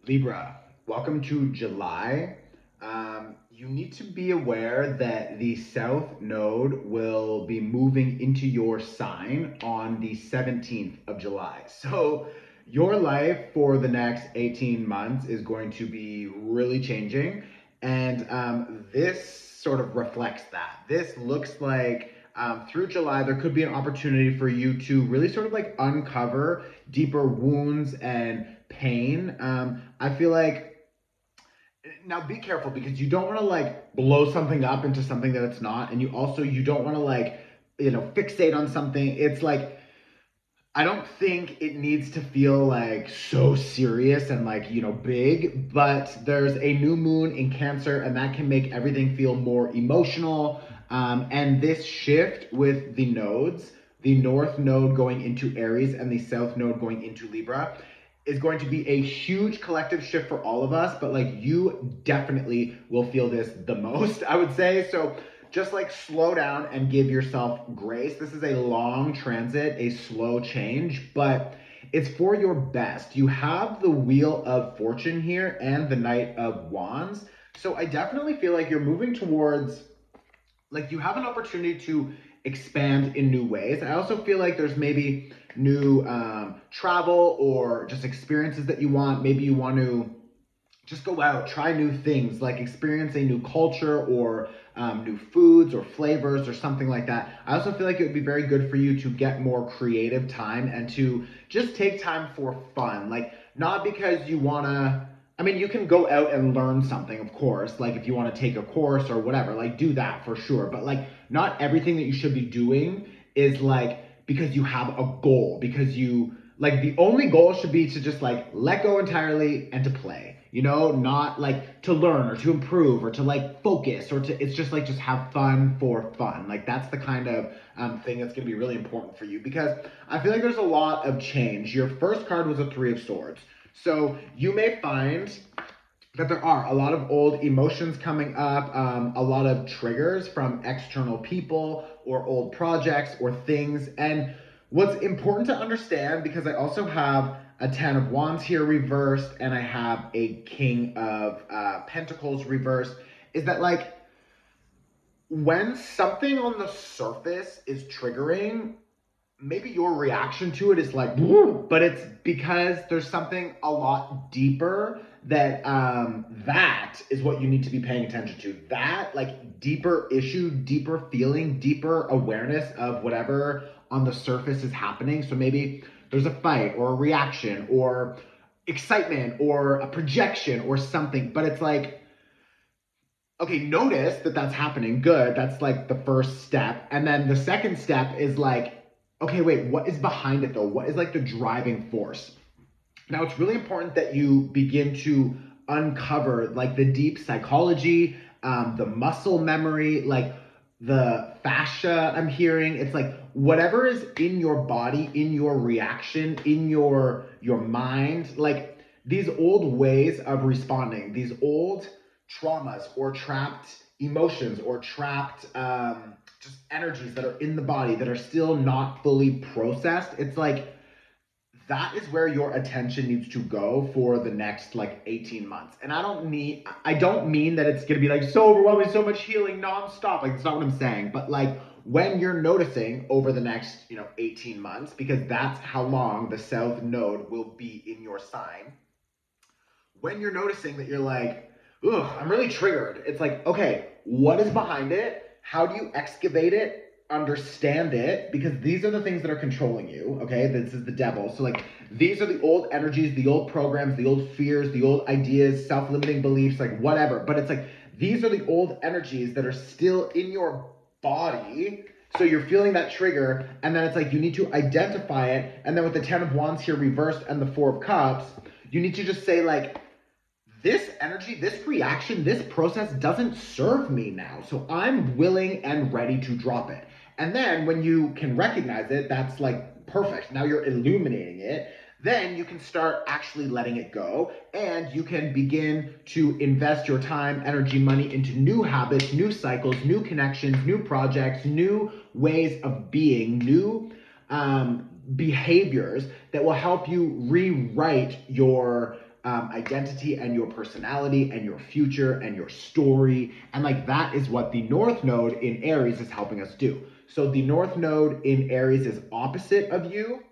Libra, welcome to July. You need to be aware that the South Node will be moving into your sign on the 17th of July. So, your life for the next 18 months is going to be really changing. And this sort of reflects that. This looks like through July, there could be an opportunity for you to really sort of like uncover deeper wounds and pain. I feel like now be careful because you don't want to like blow something up into something that it's not, and you don't want to like fixate on something. It's like I don't think it needs to feel like so serious and like, big, but there's a new moon in Cancer and that can make everything feel more emotional. And this shift with the nodes, the North node going into Aries and the South node going into Libra, is going to be a huge collective shift for all of us, but like you definitely will feel this the most, I would say. So just like slow down and give yourself grace. This is a long transit, a slow change, but it's for your best. You have the Wheel of Fortune here and the Knight of Wands. So I definitely feel like you're moving towards, like, you have an opportunity to expand in new ways. I also feel like there's maybe new travel or just experiences that you want. Maybe you want to just go out, try new things, like experience a new culture or new foods or flavors or something like that. I also feel like it would be very good for you to get more creative time and to just take time for fun. Like, not because you want to, I mean, you can go out and learn something, of course. Like, if you want to take a course or whatever, like, do that for sure. But, like, not everything that you should be doing is like because you have a goal, because you, like, the only goal should be to just like let go entirely and to play, not like to learn or to improve or to like focus or to, it's just like just have fun for fun. Like, that's the kind of thing that's going to be really important for you, because I feel like there's a lot of change. Your first card was a Three of Swords, so you may find that there are a lot of old emotions coming up, a lot of triggers from external people or old projects or things. And what's important to understand, because I also have a Ten of Wands here reversed and I have a King of Pentacles reversed, is that like when something on the surface is triggering, maybe your reaction to it is like, "Woo," but it's because there's something a lot deeper that that is what you need to be paying attention to. That like deeper issue, deeper feeling, deeper awareness of whatever on the surface is happening. So maybe there's a fight or a reaction or excitement or a projection or something, but it's like, okay, notice that that's happening. Good. That's like the first step. And then the second step is like, okay, wait, what is behind it though? What is like the driving force? Now, it's really important that you begin to uncover like the deep psychology, the muscle memory, like the fascia I'm hearing. It's like whatever is in your body, in your reaction, in your mind, like these old ways of responding, these old traumas or trapped emotions or trapped just energies that are in the body that are still not fully processed. It's like that is where your attention needs to go for the next like 18 months. And I don't mean that it's going to be like so overwhelming, so much healing nonstop. Like, that's not what I'm saying. But like when you're noticing over the next, 18 months, because that's how long the South node will be in your sign, when you're noticing that you're like, ugh, I'm really triggered, it's like, okay, what is behind it? How do you excavate it? Understand it, because these are the things that are controlling you, okay? This is the devil. So, like, these are the old energies, the old programs, the old fears, the old ideas, self limiting beliefs, like, whatever. But it's like, these are the old energies that are still in your body. So you're feeling that trigger, and then it's like you need to identify it. And then with the Ten of Wands here reversed and the Four of Cups, you need to just say, like, this energy, this reaction, this process doesn't serve me now. So I'm willing and ready to drop it. And then when you can recognize it, that's like perfect. Now you're illuminating it. Then you can start actually letting it go, and you can begin to invest your time, energy, money into new habits, new cycles, new connections, new projects, new ways of being, new behaviors that will help you rewrite your identity and your personality and your future and your story. And like that is what the North Node in Aries is helping us do. So the North Node in Aries is opposite of you.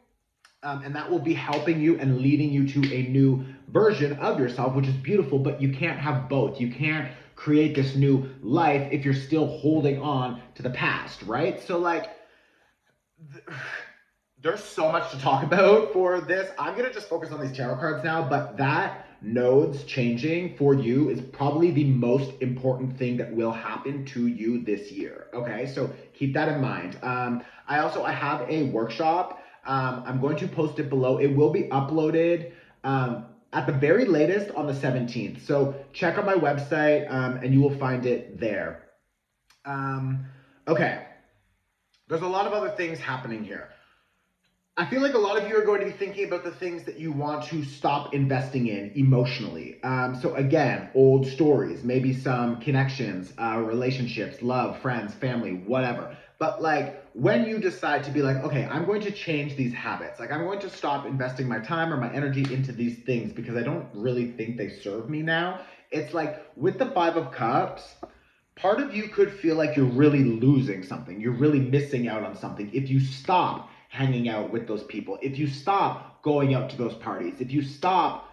And that will be helping you and leading you to a new version of yourself, which is beautiful, but you can't have both. You can't create this new life if you're still holding on to the past, right? So like, there's so much to talk about for this. I'm gonna just focus on these tarot cards now, but that nodes changing for you is probably the most important thing that will happen to you this year. Okay, so keep that in mind. I have a workshop. I'm going to post it below. It will be uploaded at the very latest on the 17th. So check out my website and you will find it there. Okay, there's a lot of other things happening here. I feel like a lot of you are going to be thinking about the things that you want to stop investing in emotionally. So again, old stories, maybe some connections, relationships, love, friends, family, whatever. But like when you decide to be like, okay, I'm going to change these habits. Like I'm going to stop investing my time or my energy into these things because I don't really think they serve me now. It's like with the Five of Cups, part of you could feel like you're really losing something. You're really missing out on something if you stop hanging out with those people, if you stop going out to those parties, if you stop,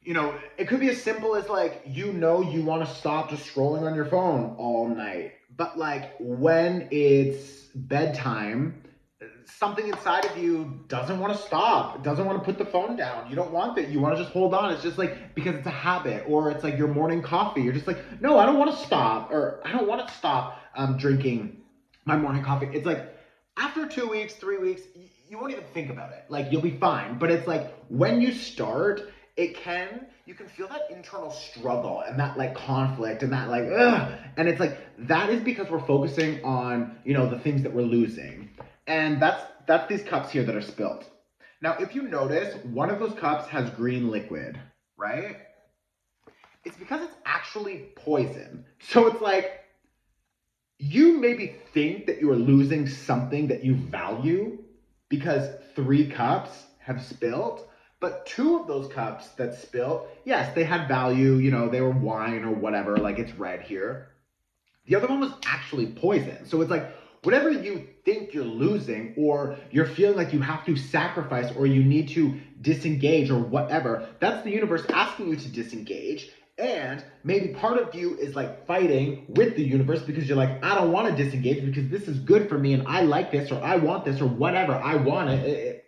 it could be as simple as like, you want to stop just scrolling on your phone all night. But like when it's bedtime, something inside of you doesn't want to stop, doesn't want to put the phone down. You don't want that. You want to just hold on. It's just like because it's a habit, or it's like your morning coffee. You're just like, no, I don't want to stop, or I don't want to stop drinking my morning coffee. It's like after 2 weeks, 3 weeks, you won't even think about it. Like you'll be fine. But it's like when you start, you can feel that internal struggle and that like conflict and that like, ugh. And it's like, that is because we're focusing on, the things that we're losing. And that's these cups here that are spilt. Now, if you notice, one of those cups has green liquid, right? It's because it's actually poison. So it's like, you maybe think that you are losing something that you value because 3 cups have spilt, but 2 of those cups that spilt, yes, they had value, they were wine or whatever, like it's red here. The other one was actually poison. So it's like, whatever you think you're losing, or you're feeling like you have to sacrifice, or you need to disengage, or whatever, that's the universe asking you to disengage. And maybe part of you is like fighting with the universe because you're like, I don't want to disengage because this is good for me and I like this, or I want this, or whatever, I want it.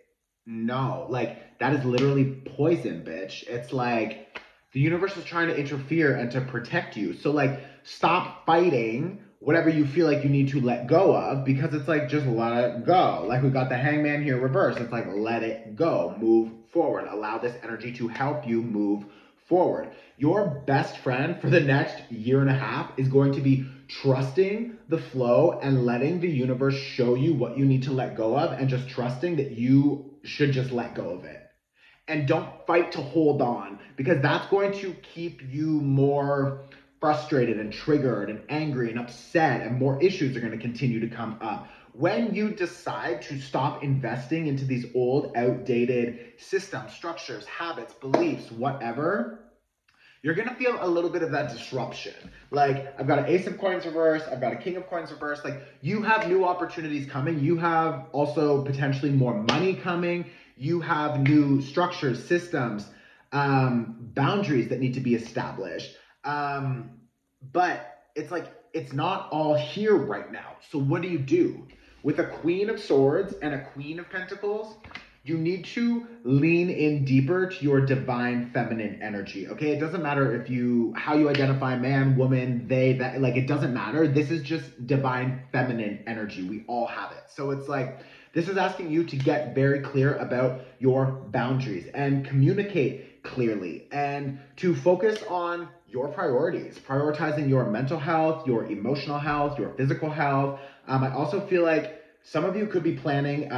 No, like that is literally poison, bitch. It's like the universe is trying to interfere and to protect you. So like, stop fighting whatever you feel like you need to let go of, because it's like, just let it go. Like we got the Hangman here reversed. It's like, let it go, move forward, allow this energy to help you move forward. Your best friend for the next year and a half is going to be trusting the flow and letting the universe show you what you need to let go of, and just trusting that you should just let go of it. And don't fight to hold on, because that's going to keep you more frustrated and triggered and angry and upset, and more issues are going to continue to come up. When you decide to stop investing into these old, outdated systems, structures, habits, beliefs, whatever, you're going to feel a little bit of that disruption. Like, I've got an Ace of Coins reverse, I've got a King of Coins reverse. Like, you have new opportunities coming. You have also potentially more money coming. You have new structures, systems, boundaries that need to be established. But it's like, it's not all here right now. So what do? With a Queen of Swords and a Queen of Pentacles, you need to lean in deeper to your divine feminine energy, okay? It doesn't matter how you identify, man, woman, they, that, like, it doesn't matter. This is just divine feminine energy. We all have it. So it's like, this is asking you to get very clear about your boundaries and communicate clearly, and to focus on your priorities, prioritizing your mental health, your emotional health, your physical health. I also feel like some of you could be planning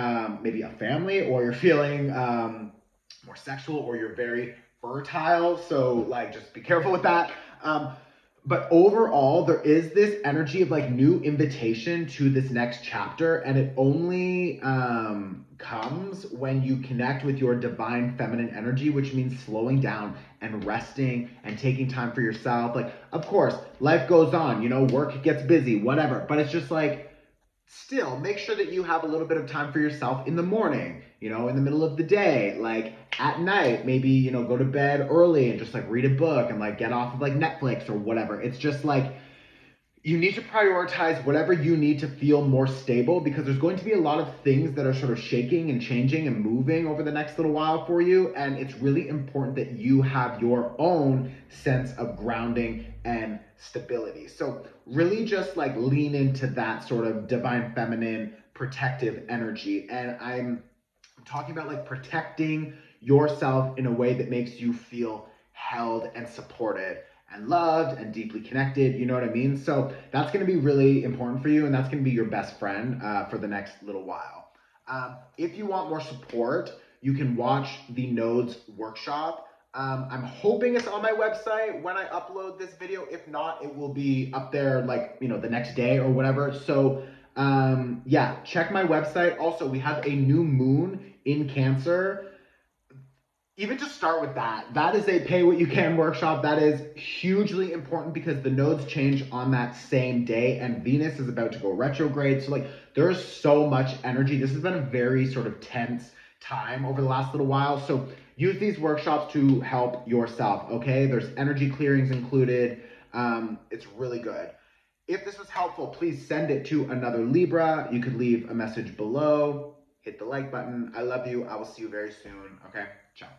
maybe a family, or you're feeling more sexual, or you're very fertile. So like, just be careful with that. But overall, there is this energy of like new invitation to this next chapter, and it only comes when you connect with your divine feminine energy, which means slowing down and resting and taking time for yourself. Like, of course, life goes on, you know, work gets busy, whatever, but it's just like, still make sure that you have a little bit of time for yourself in the morning, you know, in the middle of the day, like at night, maybe, you know, go to bed early and just like read a book and like get off of like Netflix or whatever. It's just like you need to prioritize whatever you need to feel more stable, because there's going to be a lot of things that are sort of shaking and changing and moving over the next little while for you. And it's really important that you have your own sense of grounding and stability. So, really just like lean into that sort of divine feminine protective energy. And I'm talking about like protecting yourself in a way that makes you feel held and supported and loved and deeply connected. You know what I mean? So that's going to be really important for you, and that's going to be your best friend for the next little while. If you want more support, you can watch the Nodes workshop. I'm hoping it's on my website when I upload this video. If not, it will be up there like, you know, the next day or whatever. So yeah, check my website. Also, we have a new moon in Cancer. Even just start with that. That is a pay what you can workshop. That is hugely important because the nodes change on that same day and Venus is about to go retrograde. So like there's so much energy. This has been a very sort of tense time over the last little while. So use these workshops to help yourself, okay? There's energy clearings included. It's really good. If this was helpful, please send it to another Libra. You could leave a message below. Hit the like button. I love you. I will see you very soon. Okay? Ciao.